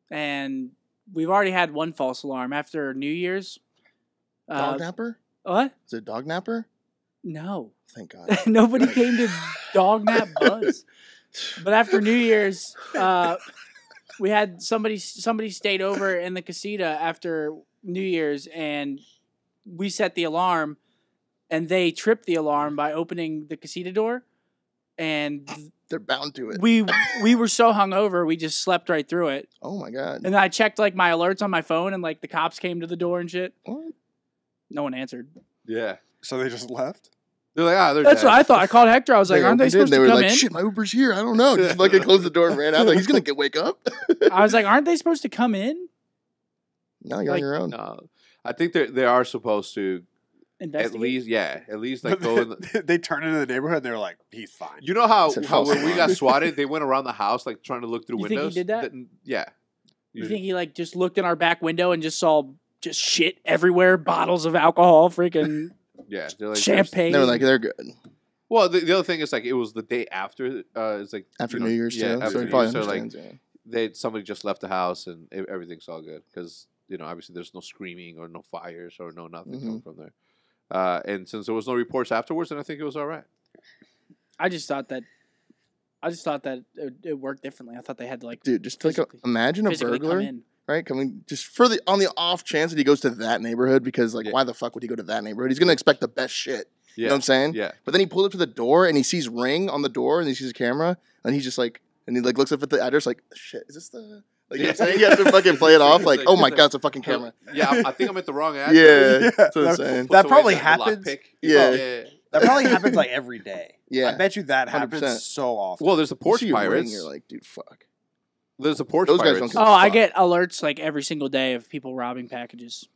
And we've already had one false alarm after New Year's. Dog napper? What? Is it dog napper? No. Thank God. Nobody came to dog nap Buzz. But after New Year's, we had somebody stayed over in the casita after New Year's, and we set the alarm, and they tripped the alarm by opening the casita door, and They're bound to it. we were so hungover we just slept right through it. Oh my God. And then I checked like my alerts on my phone, and like the cops came to the door and shit. What? No one answered. Yeah. So they just left. They're like, they're That's dead. what I thought. I called Hector. I was like, "Aren't they supposed They to were come like, in?" shit, my Uber's here. I don't know. Just fucking closed the door and ran out. Like, he's gonna wake up. I was like, "Aren't they supposed to come in?" No, you're Like, on your own. No, I think they are supposed to Investigate. at least like go in. The, They turned into the neighborhood and they were like, he's fine. you know how Said when false we got alarm. swatted, they went around the house like trying to look through You think he windows. did that? Yeah. You think he like just looked in our back window and just saw just shit everywhere, bottles of alcohol, freaking Yeah. They're like, champagne. They were like, they're good. well, the other thing is like it was the day after. It's like After you know, New Year's, yeah, too. after So New he probably Year's. So, like, understands. Yeah. somebody just left the house and everything's all good because obviously there's no screaming or no fires or no nothing Mm-hmm. coming from there. And since there was no reports afterwards, then I think it was all right. I just thought that it worked differently. I thought they had to like Dude, just like physically- imagine a physically come burglar, in. right? Coming just for the on the off chance that he goes to that neighborhood because like Yeah. why the fuck would he go to that neighborhood? He's gonna expect the best shit. You Yeah. know what I'm saying? Yeah. But then he pulled up to the door and he sees Ring on the door and he sees a camera and he's just like and he like looks up at the address like shit, is this the like you know what I'm saying? You have to fucking play it off like, It's oh my it's god, it's a fucking camera. Yeah, I think I'm at the wrong address. Yeah, Yeah, that's what I'm that- saying. that Puts away probably the happens. lockpick. Yeah. That probably happens like every day. Yeah. I bet you that happens 100%. so often. Well, there's the You porch see your Ring, pirates. you're like, dude, fuck. There's the porch Those guys pirates. don't Oh, I fuck. get alerts like every single day of people robbing packages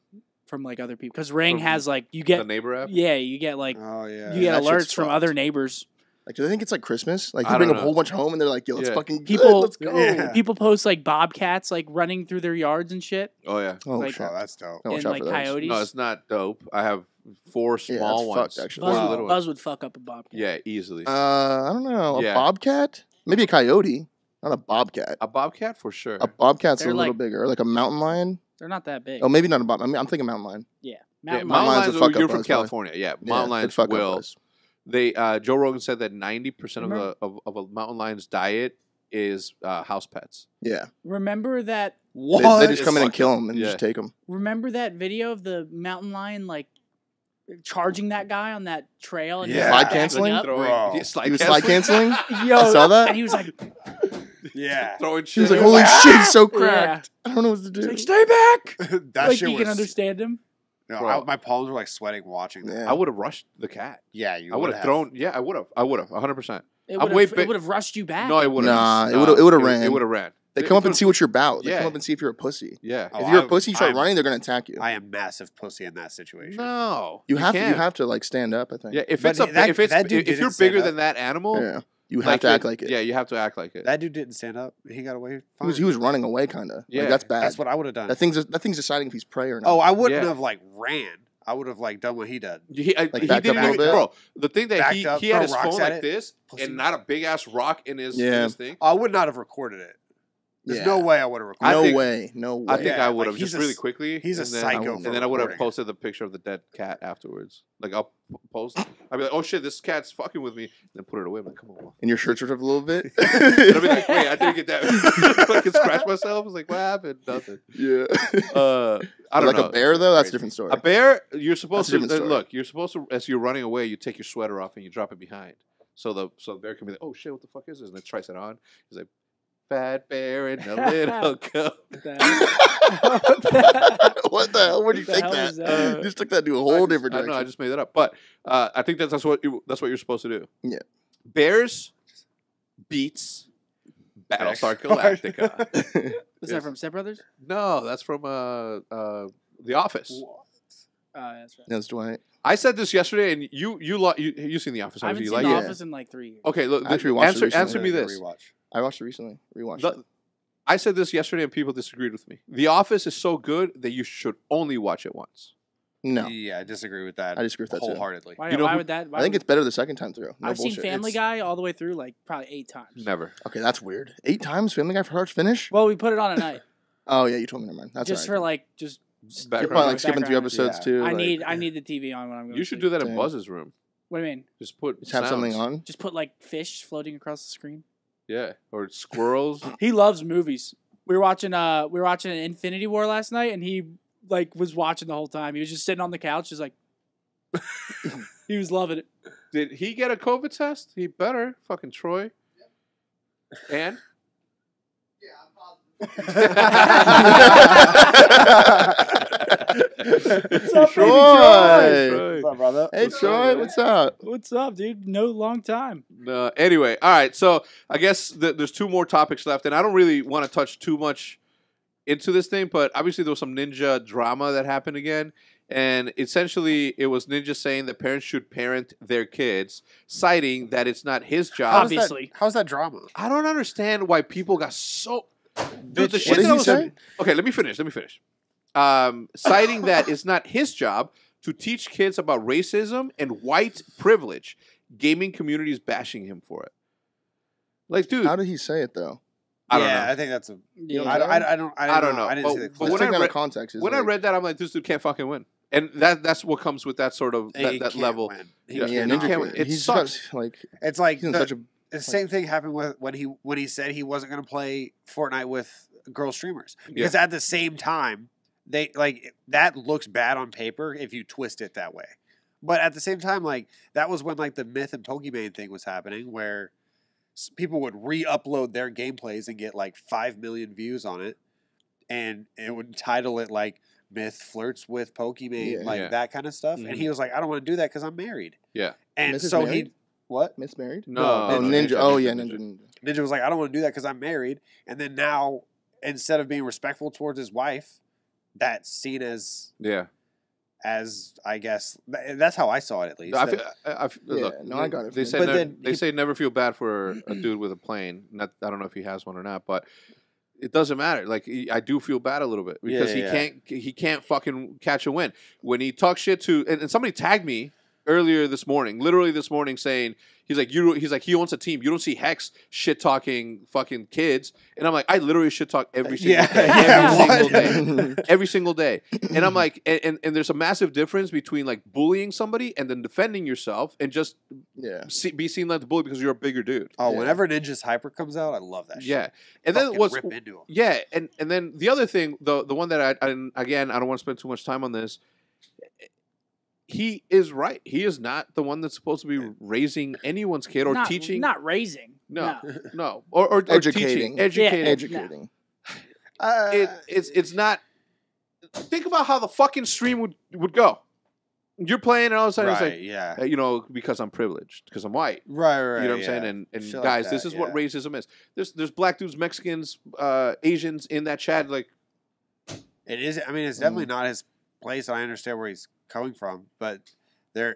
from like other people because Ring From has like you the get neighbor app. you get like Oh yeah. you get that shit's alerts from fucked. other neighbors. Like, do they think it's like Christmas? Like, I you bring a don't know. whole bunch home and they're like, yo, let's Yeah. fucking People- good, let's go. Yeah. People post like bobcats like running through their yards and shit, Oh yeah. Oh, Like- shit. Oh, that's dope. No, watch and out like for those. coyotes. No, it's not dope. I have 4 Yeah, small that's ones. fucked, actually. Four Wow. little Buzz ones. would fuck up a bobcat. Yeah, easily. I don't know. Yeah. A bobcat? Maybe a coyote. Not a bobcat. A bobcat for sure. A bobcat's They're a little like- bigger. Or like a mountain lion. They're not that big. Oh, maybe not a bobcat. I mean, I'm thinking mountain lion. Yeah, Yeah, mountain mountain mountain lions lions. would fuck You're up from us, probably. California. Yeah, Yeah, mountain they'd lions fuck up will. us. They Joe Rogan said that 90% of Remember- of a mountain lion's diet is house pets. Yeah. Remember that? What? They just come in and Fuck kill up. them and Yeah. just take them. Remember that video of the mountain lion like charging that guy on that trail and he Yeah. was Slide backing canceling? up? Bro. Yeah, He was slide canceling? Yo, I saw that. and he was like, Yeah. Throwing She was shit. like, holy like, shit, he's so Yeah. cracked. I don't know what to do. he's like, stay back. that Like shit you was. can understand him. No, Bro. my palms were like sweating watching that. Yeah. I would have rushed the cat. Yeah, you I would have thrown. Yeah, I would have. 100%. It I'm would way have big- rushed you back. No, it would have. Nah, it would've ran. It would have ran. They come up and see what you're about. They Yeah. come up and see if you're a pussy. Yeah. Oh, If you're a I'm- pussy, you start I'm- running, they're gonna attack you. I am massive pussy in that situation. No, You can't. have to like stand up. I think. Yeah, if But it's a, that- if it's that dude if didn't you're stand bigger up. than that animal, Yeah. You have to act like it. Yeah, you have to act like it. That dude didn't stand up. He got away. Fine. He was running away, kind of. Yeah. Like, that's bad. That's what I would have done. that thing's deciding if he's prey or not. Oh, I wouldn't Yeah. have like ran. I would have like done what he did. He backed up didn't a little even, bit? bro. The thing that Backed he up, he had throw his rocks phone at like it. this Pussy. and not a big ass rock in his, Yeah. his thing. I would not have recorded it. There's Yeah. no way I would have recorded. I no think- way. No way. I think Yeah, I would like, have he's just a really s- quickly. He's a and then- psycho. and for And then I would have recording it. posted the picture of the dead cat afterwards. Like I'll post. I'd be like, "Oh shit, this cat's fucking with me." And then put it away. I'm like, "Come on." And your shirt's ripped up a little bit. And I'll be like, "Wait, I didn't get that." Fucking scratch myself. I was like, "What happened?" Nothing. yeah. I don't like know. a bear though, that's a Crazy. different story. A bear, you're supposed That's a to different story. look. You're supposed to, as you're running away, you take your sweater off and you drop it behind. So the bear can be like, "Oh shit, what the fuck is this?" And it tries it on. He's like, "Fat bear in a little cup." What the hell? what the hell? Where do you What the think hell that? is that? You just took that to a whole different I direction. know. I just made that up, but I think that's what you're supposed to do. Yeah. Bears beats Battlestar Galactica. Was that from Step Brothers? No, that's from The Office. That's right. That's Dwight. I said this yesterday, and you seen The Office? I haven't obviously. seen You like The it? it? Office in like 3 years. Okay, look. I actually watched it recently. Answer me this. Rewatch. I watched it recently. Rewatched it. I said this yesterday, and people disagreed with me. The Office is so good that you should only watch it once. No. Yeah, I disagree with that. I disagree with that too. wholeheartedly. Why, You know why who- would that? Why I think would- it's better the second time through. No I've bullshit. seen Family Guy all the way through like probably 8 times. Never. Okay, that's weird. 8 times Family Guy for Arch finish? Well, we put it on at night Oh yeah, you told me. Never mind. That's just all for right. like just. You're Background probably like noise. skipping through background. episodes Yeah. too. I like- need the TV on when I'm going. You should do that in Damn. Buzz's room. What do you mean? Just put Just have something sounds. on. Just put like fish floating across the screen. Yeah, or squirrels. He loves movies. We were watching Infinity War last night, and he like was watching the whole time. He was just sitting on the couch, just like he was loving it. Did he get a COVID test? He better. Fucking Troy. And? What's up, Troy? Troy. What's up, brother? Hey, Troy, what's up? What's up, dude? No long time. Anyway, all right. So I guess there's two more topics left, and I don't really want to touch too much into this thing, but obviously there was some ninja drama that happened again. And essentially, it was Ninja saying that parents should parent their kids, citing that it's not his job. Obviously. How's that drama? I don't understand why people got so. Dude, the What shit did that he was say? Okay, let me finish. Citing that it's not his job to teach kids about racism and white privilege, gaming communities bashing him for it. Like, dude, How did he say it though? I don't yeah, know. I think that's a. Yeah. I don't know. I didn't see the But clip. Let's when take I that read- out of context. When I read that, I'm like, this dude can't fucking win, and that's what comes with that sort of He that can't level. win. He Yeah, yeah, cannot Ninja, can't- win. it he's sucks. got, like It's like he's in the, such a the same thing happened with when he said he wasn't going to play Fortnite with girl streamers because at the same time they like that looks bad on paper if you twist it that way, but at the same time like that was when like the Myth and Pokemon thing was happening where people would re-upload their gameplays and get like 5 million views on it, and it would title it like Myth flirts with Pokemon, Yeah. like Yeah. that kind of stuff, and he was like, I don't want to do that because I'm married. Yeah. And Myth is so married? he what. Miss married. No, Oh, Ninja. Ninja. Oh yeah, Ninja. Ninja was like, I don't want to do that because I'm married. And then now, instead of being respectful towards his wife, that's seen as Yeah, I guess that's how I saw it at least. I That- feel, Yeah, look, no, I got it They from say But then they he- say never feel bad for a dude with a plane. Not, I don't know if he has one or not, but it doesn't matter. Like I do feel bad a little bit because Yeah. he can't fucking catch a win when he talks shit to. And somebody tagged me earlier this morning, literally this morning, saying he's like he owns a team. You don't see Hex shit talking fucking kids, and I'm like, I literally shit talk every single Yeah, day, yeah, every single day, every single day. And I'm like, and there's a massive difference between like bullying somebody and then defending yourself and just Yeah. be seen like the bully because you're a bigger dude. oh, Yeah. whenever Ninja's Hyper comes out, I love that shit. Yeah, and then Fucking what's rip into him. yeah, and then the other thing, the one that I again I don't want to spend too much time on this. He is right. He is not the one that's supposed to be raising anyone's kid or not, teaching. Not raising. No. No, or Educating. teaching, educating. Yeah. Educating. It's not. Think about how the fucking stream would go. You're playing, and all of a sudden right, it's like, yeah. you know, because I'm privileged, because I'm white. Right. You know what I'm yeah. saying? And Shit like guys, that, this is what yeah. racism is. There's black dudes, Mexicans, Asians in that chat. Like, It is. I mean, it's definitely not his place. I understand where he's coming from, but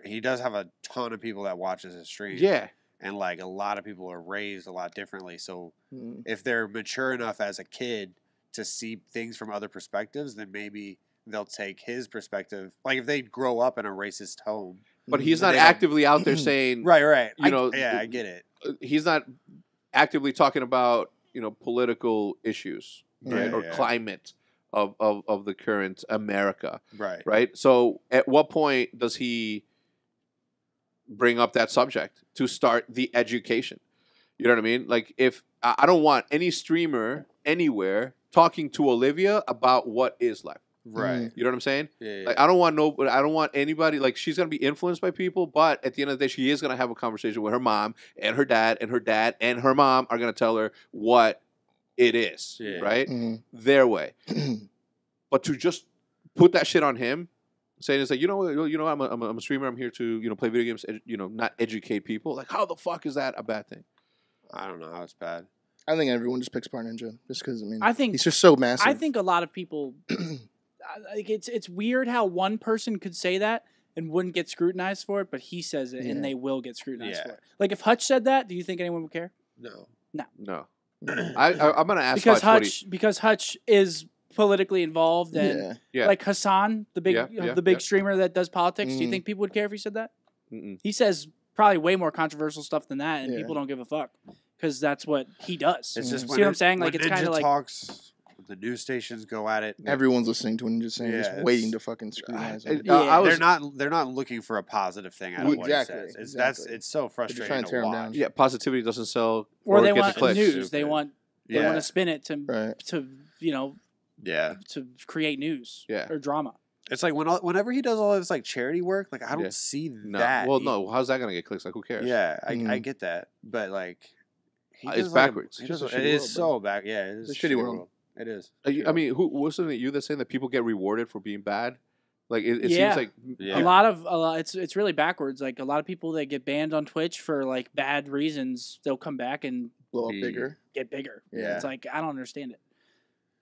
he does have a ton of people that watches his stream. yeah, And like a lot of people are raised a lot differently. So Mm. if they're mature enough as a kid to see things from other perspectives, then maybe they'll take his perspective. Like if they grow up in a racist home. but he's But not they don't- actively out there saying, Right. You know, I get it. he's not actively talking about, you know, political issues, right, Yeah, or yeah. climate of the current America, Right. right? So, at what point does he bring up that subject to start the education? You know what I mean? Like, if I don't want any streamer anywhere talking to Olivia about what is life. Right. You know what I'm saying? Yeah. Like, I don't want anybody, like, she's gonna be influenced by people, but at the end of the day, she is gonna have a conversation with her mom and her dad, and her dad and her mom are gonna tell her what it is, Yeah. right? Mhm. Their way. But to just put that shit on him, saying it's like, you know, I'm a streamer, I'm here to, you know, play video games, you know, not educate people. Like, how the fuck is that a bad thing? I don't know how it's bad. I think everyone just picks Bar Ninja just because I think- he's just so massive. I think a lot of people like it's weird how one person could say that and wouldn't get scrutinized for it, but he says it Yeah. and they will get scrutinized Yeah. for it. Like if Hutch said that, do you think anyone would care? No. No. I'm gonna ask Because Hutch what Hutch is politically involved and yeah. Yeah. like Hassan, the big Yeah, the big yeah. streamer that does politics. Do you Mhm. think people would care if he said that? Mm-mm. He says probably way more controversial stuff than that, and Yeah. people don't give a fuck because that's what he does. It's just See when what I'm saying? Like, when it's kinda Ninja like- talks. The news stations go at it. Everyone's listening to it and just saying, Yeah, just it's- waiting to fucking scrutinize it. Yeah. I was They're not looking for a positive thing out of what Exactly, he says. It's exactly. it's so frustrating trying to to tear 'em watch. down. yeah, positivity doesn't sell Or they get the want clicks. news. They Stupid. want Yeah. to spin it to Right. Yeah. to create news Yeah. or drama. It's like whenever he does all this like charity work, like I don't Yeah. see No, that. well, He- no. How's that gonna get clicks? Like, who cares? Yeah, I Mhm. get that, but like, he It's does, like, backwards. he It's does- just a it shitty is world, so back. Yeah, it is It's a shitty world. It is. I mean, who wasn't it you that saying that people get rewarded for being bad? Like, it Yeah. seems like Yeah. A lot. It's really backwards. Like a lot of people that get banned on Twitch for like bad reasons, they'll come back and Blow up Be- bigger. get bigger. Yeah. It's like I don't understand it,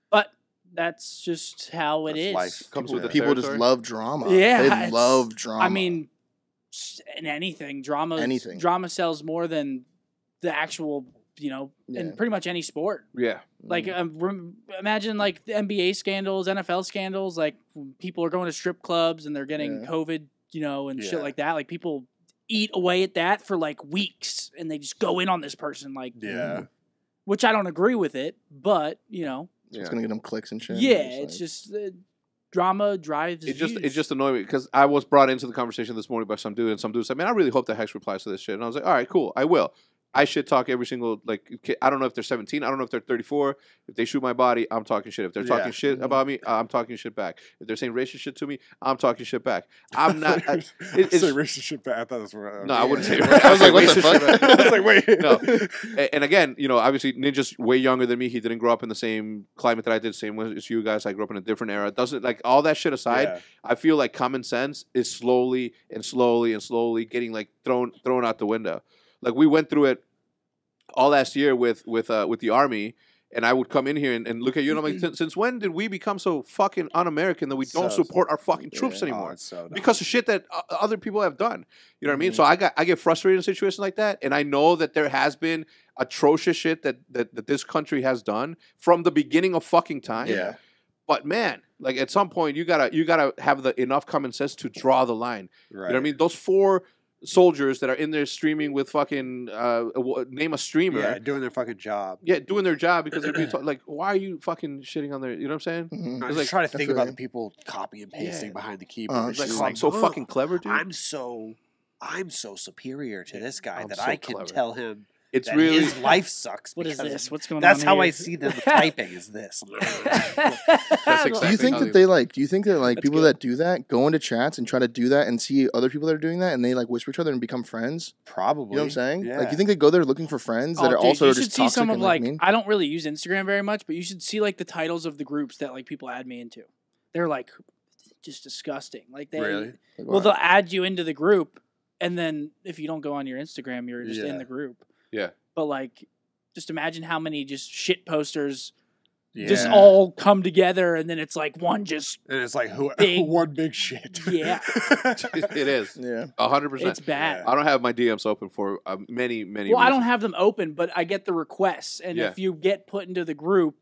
but that's just how it That's is. life. comes Yeah. with the People just territory. love drama. Yeah, They it's- love drama. I mean, in anything, Anything. drama sells more than the actual, Yeah. in pretty much any sport. yeah. Like, Mm. imagine like the NBA scandals, NFL scandals. Like, people are going to strip clubs and they're getting Yeah. COVID, and shit Yeah. like that. Like, people eat away at that for like weeks, and they just go in on this person, like, Yeah. which I don't agree with it, but So it's gonna get them clicks and shit. yeah, It's it's like- just drama drives. It just views. annoyed me because I was brought into the conversation this morning by some dude, and some dude said, "Man, I really hope that Hex replies to this shit." And I was like, "All right, cool, I will." I shit talk every single I don't know if they're 17, I don't know if they're 34. If they shoot my body, I'm talking shit. If they're talking Yeah. shit about me, I'm talking shit back. If they're saying racist shit to me, I'm talking shit back. I'm not. it's- say racist shit back. I thought that's what. No, I wouldn't say. I was like, what the racist shit fuck? back. I was like, wait. No. And again, obviously Ninja's way younger than me. He didn't grow up in the same climate that I did. Same as you guys. I grew up in a different era. Doesn't like all that shit aside. Yeah. I feel like common sense is slowly getting like thrown out the window. Like we went through it all last year with the army, and I would come in here and look at you, and I'm like, since when did we become so fucking un-American that we don't So- support our fucking troops Yeah. anymore? Oh, it's so dumb. Because of shit that other people have done. You know what I mean? So I get frustrated in situations like that, and I know that there has been atrocious shit that this country has done from the beginning of fucking time. Yeah. But man, like at some point you gotta have the enough common sense to draw the line. Right. You know what I mean? Those 4 soldiers that are in there streaming with fucking name a streamer. Yeah, doing their fucking job. Yeah, doing their job because they're being like, why are you fucking shitting on their? You know what I'm saying? Mhm. I It's just like- try to I think feel about you. the people copy and pasting Yeah. behind the keyboard. Uh, It's Like, just oh, I'm so "Ugh, fucking clever, dude. I'm so superior to this guy I'm that so I can clever. tell him It's that really his life sucks. What is because this? What's going That's on? how here? I see them typing. Is this? That's Do you exactly think how that they- do you think that like That's people good. that do that go into chats and try to do that and see other people that are doing that and they like whisper each other and become friends? Probably. You know what I'm saying? Yeah. Like you think they go there looking for friends that Oh, are dude, also you just should see toxic some of and like mean? I don't really use Instagram very much, but you should see like the titles of the groups that like people add me into. They're like just disgusting. Like they Really? Like, well what? they'll add you into the group, and then if you don't go on your Instagram, you're just in Yeah. the group. Yeah. But like, just imagine how many just shit posters Yeah. just all come together, and then it's like one just And it's like who Big- one big shit. Yeah. it is Yeah. 100%. it's bad. Yeah. I don't have my DMs open for many. Well, I don't reasons. have them open, but I get the requests, and Yeah. if you get put into the group,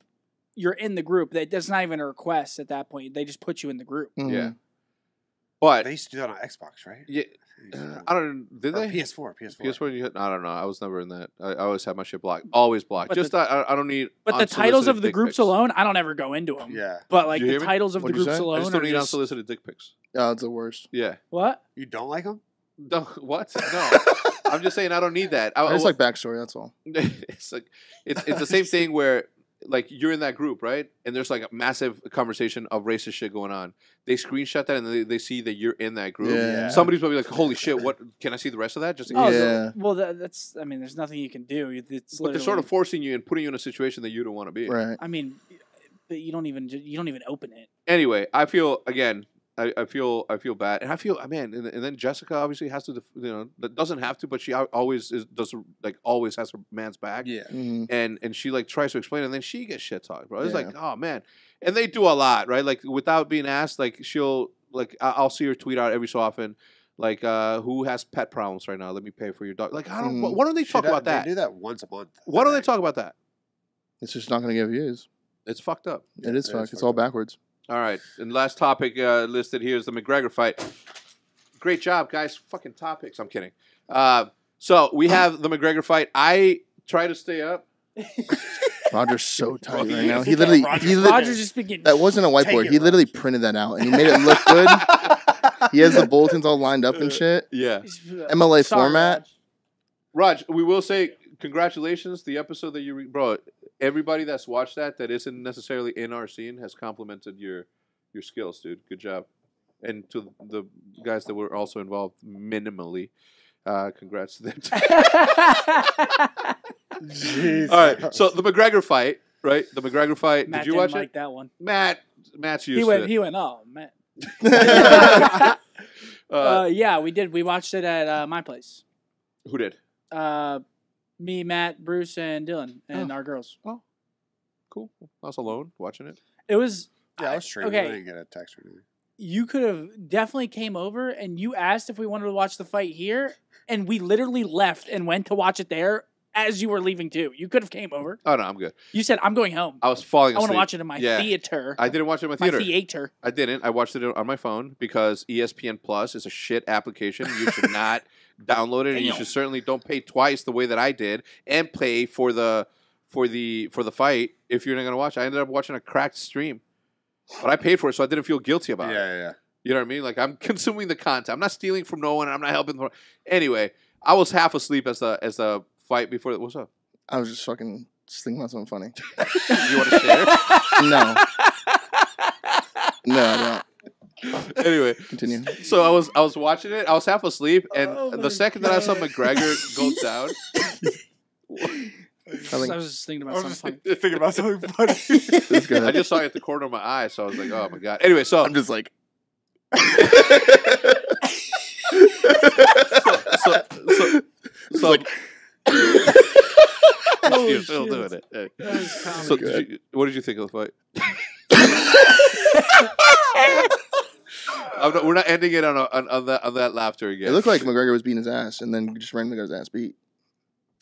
you're in the group. That's not even a request at that point. They just put you in the group. Mhm. Yeah. But They used to do that on Xbox, right? yeah, I don't. Did Or they? PS4. PS4. I don't know. I was never in that. I always have my shit blocked. Always blocked. But Just I don't need. But the titles of unsolicited the dick groups pics. alone, I don't ever go into them. Yeah. But like Did you the hear me? titles of the What'd you groups say? I alone just are don't need just unsolicited dick pics. Oh, it's the worst. Yeah. what? You don't like them? No, what? No. I'm just saying I don't need that. I just like backstory. That's all. it's like it's the same thing where like you're in that group, right? And there's like a massive conversation of racist shit going on. They screenshot that and they see that you're in that group. Yeah. Somebody's probably like, "Holy shit! What can I see the rest of that?" Just in Oh, case. Yeah. well, that's. I mean, there's nothing you can do. It's But they're sort of literally- forcing you and putting you in a situation that you don't want to be. Right. I mean, but you don't even open it. Anyway, I feel again. I feel bad, and I feel man, and then Jessica obviously has to, that doesn't have to, but she always always has her man's back. Yeah. Mhm. And she like tries to explain it, and then she gets shit talked, bro. It's Yeah. like, oh man, and they do a lot, right? Like without being asked, like she'll like I'll see her tweet out every so often, like who has pet problems right now? Let me pay for your dog. Like I don't. Mhm. Why don't they talk about that? They do that once a month. Why don't they think. talk about that? It's just not going to get views. It's fucked up. It is it fucked. is It's fucked all up. backwards. All right, and last topic listed here is the McGregor fight. Great job, guys. Fucking topics. I'm kidding. So we have the McGregor fight. I try to stay up Roger's so tight right Yeah, now. He yeah, literally, Roger's just been getting. that wasn't a Take whiteboard. it, He literally Roger. printed that out and he made it look good. He has the bulletins all lined up and shit. Yeah. MLA format. Raj, we will say congratulations. The episode that bro, everybody that's watched that isn't necessarily in our scene has complimented your skills, dude. Good job. And to the guys that were also involved minimally, congrats to them. Jesus. All right, so the McGregor fight, right? The McGregor fight. Matt Did you didn't watch like it? that one. Matt's used He to went. it. He went. Oh man. Uh, Yeah, we did. We watched it at my place. who did? Me, Matt, Bruce, and Dylan, and Oh. our girls. Cool. I was alone watching it. It was. Yeah, I was streaming. Okay. I didn't get a text or anything. You could have definitely came over and you asked if we wanted to watch the fight here, and we literally left and went to watch it there as you were leaving too. You could have came over. Oh no, I'm good. You said, "I'm going home. I was falling I asleep. want to watch it in my Yeah. theater." I didn't watch it in my My theater. theater. I didn't. I watched it on my phone because ESPN Plus is a shit application. You should not download it, and you Damn. should certainly don't pay twice the way that I did, and pay for the fight if you're not gonna watch. I ended up watching a cracked stream, but I paid for it, so I didn't feel guilty about it. Yeah. You know what I mean? Like I'm consuming the content. I'm not stealing from no one. I'm not helping. Anyway, I was half asleep as the fight before. What's up? I was just fucking thinking about something funny. You want to share? No. No, I don't. Anyway, Continue. so I was watching it. I was half asleep, and Oh my the second that I saw God. McGregor go down, I think I was just thinking about something. thinking about something funny. it's good. I just saw it at the corner of my eye, so I was like, "Oh my god!" Anyway, so I'm just like. so like- Oh, you're still shit. doing it. Hey. That was So, comedy. what did you think of the fight? we're not ending it on that laughter again. It looked like McGregor was beating his ass, and then just randomly got his ass beat.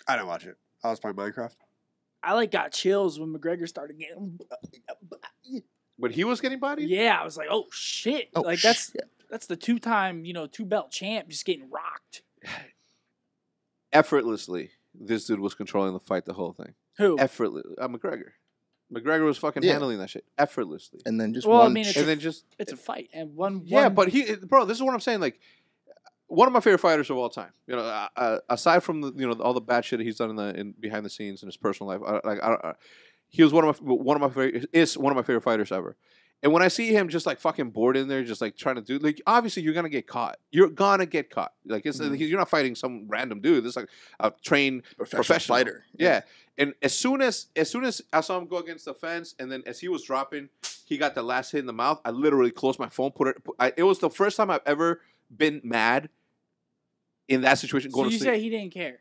I didn't watch it. I was playing Minecraft. I got chills when McGregor started getting. when he was getting bodied. Yeah, I was like, "Oh shit!" Oh, Like that's the 2-time 2-belt champ just getting rocked. Effortlessly, this dude was controlling the fight, the whole thing. Who? Effortlessly, McGregor. McGregor was fucking Yeah. handling that shit effortlessly. And then just Well, I one. mean, it's And then just It's a fight, and one. yeah, one- but bro, this is what I'm saying. Like, one of my favorite fighters of all time. Aside from the all the bad shit he's done in behind the scenes in his personal life, he was one of my favorite fighters ever. And when I see him just like fucking bored in there, just like trying to do like obviously you're gonna get caught. You're gonna get caught. Like you're not fighting some random dude. This is like a trained professional fighter. Yeah. And as soon as I saw him go against the fence, and then as he was dropping, he got the last hit in the mouth. I literally closed my phone, it was the first time I've ever been mad in that situation. So Going you to say sleep. he didn't care?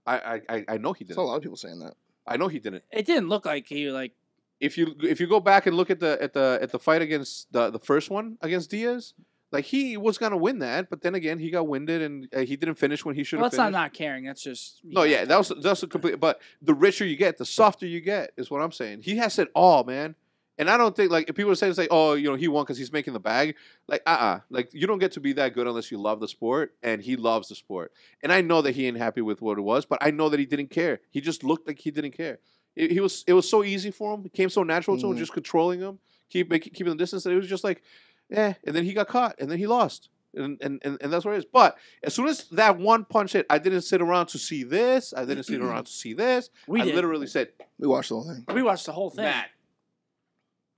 I know he There's a didn't. lot of people saying that. I know he didn't. It didn't look like he like. If you go back and look at the fight against the first one against Diaz, like he was gonna win that, but then again he got winded and he didn't finish when he should Well, have that's not finished. not caring. That's just. No, yeah, that's a complete. But the richer you get, the softer you get, is what I'm saying. He has it all, man. And I don't think like if people say it's like, oh, he won because he's making the bag. Like, like you don't get to be that good unless you love the sport, and he loves the sport. And I know that he ain't happy with what it was, but I know that he didn't care. He just looked like he didn't care. It was so easy for him. It came so natural to him, just controlling him, keeping the distance. That it was just like, and then he got caught, and then he lost. And that's what it is. But as soon as that one punch hit, I didn't sit around to see this. I didn't sit around to see this. We I did. literally said, We watched the whole thing. We watched the whole thing. mad.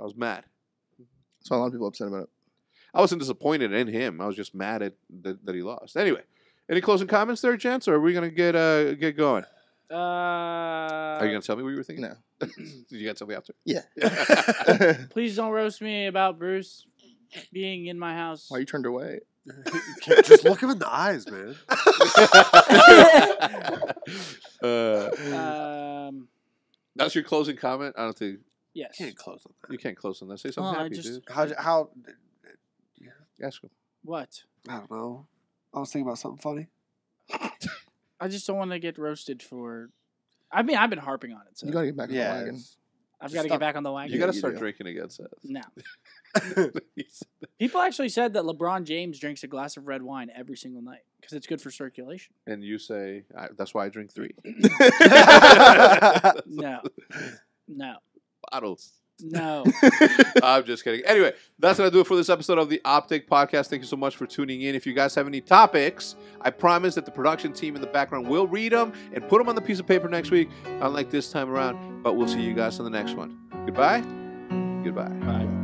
I was mad. Saw a lot of people upset about it. I wasn't disappointed in him. I was just mad at that he lost. Anyway, any closing comments there, gents, or are we gonna get going? Are you gonna tell me what you were thinking? No. You gotta tell me after. Yeah. Please don't roast me about Bruce being in my house. Why you turned away? You can't just look him in the eyes, man. That's your closing comment. I don't think Yes. Can't close on that. you can't close on that. Say something Oh, I happy, just- dude. How? Ask him. What? I don't know. I was thinking about something funny. I just don't want to get roasted for. I mean, I've been harping on it. So. You gotta get back on the Yeah. wagon. it's- I've got to get back on the wagon. You got to you start do. drinking again, Seth. No. People actually said that LeBron James drinks a glass of red wine every single night because it's good for circulation. And you say, that's why I drink 3 No. No. bottles. No. I'm just kidding. Anyway, that's going to do it for this episode of the Optic Podcast. Thank you so much for tuning in. If you guys have any topics, I promise that the production team in the background will read them and put them on the piece of paper next week, unlike this time around. But we'll see you guys on the next one. Goodbye. Goodbye. Bye.